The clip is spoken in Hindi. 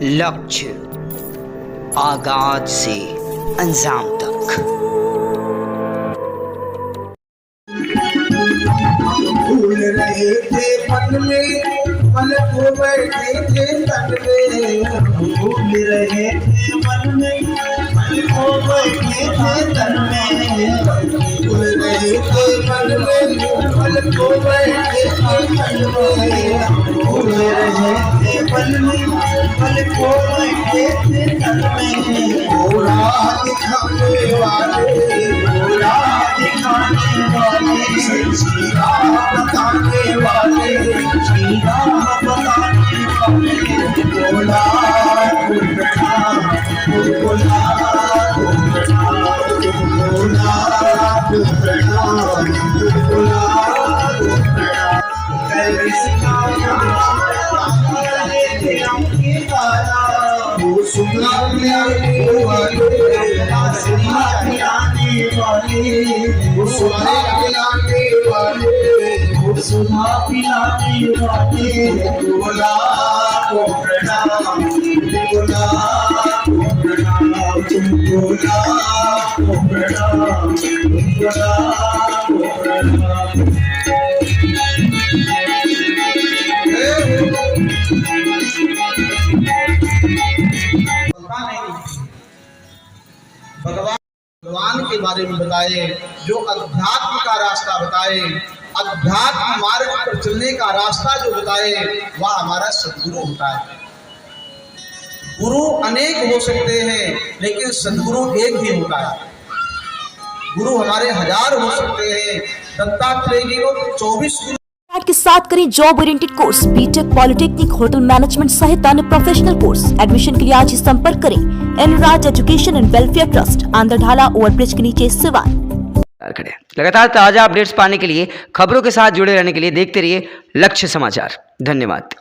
लक्ष्य आगाज से अंजाम तक। भूल रहे थे मन में, मन को बैठे थे तन में। भूल रहे थे मन में, मन को बैठे थे तन में। भूल रहे थे मन में, मन को बैठे थे तन में। भूल रहे थे मन में, मन को बैठे थे तन में। भोला दिखाने वाले, भोला दिखाने वाले, श्री राम बताने वाले, श्री राम बताने वाले। भोला प्रणाम, भोला प्रणाम, भोला प्रणाम, भोला प्रणाम। कृष्णा वो सुना पिलाने वाले, सुना पिलाने वाले, वो सुना पिलाने वाले, वो सुना पिलाने वाले। भोला को प्रणाम, भोला को प्रणाम, भोला को प्रणाम, भोला को प्रणाम। भगवान के बारे में बताए, जो अध्यात्म का रास्ता बताए, अध्यात्म मार्ग पर चलने का रास्ता जो बताए, वह हमारा सदगुरु होता है। गुरु अनेक हो सकते हैं, लेकिन सदगुरु एक ही होता है। गुरु हमारे हजार हो सकते हैं, दत्तात्रेय जी को 24 गुरु के साथ करें job oriented course, BTech, polytechnic, hotel management सहित अन्य प्रोफेशनल कोर्स। एडमिशन के लिए आज ही संपर्क करें Enraj education and welfare trust, Andardhala overbridge के नीचे, सिवान। लगातार ताजा अपडेट्स पाने के लिए, खबरों के साथ जुड़े रहने के लिए देखते रहिए लक्ष्य समाचार। धन्यवाद।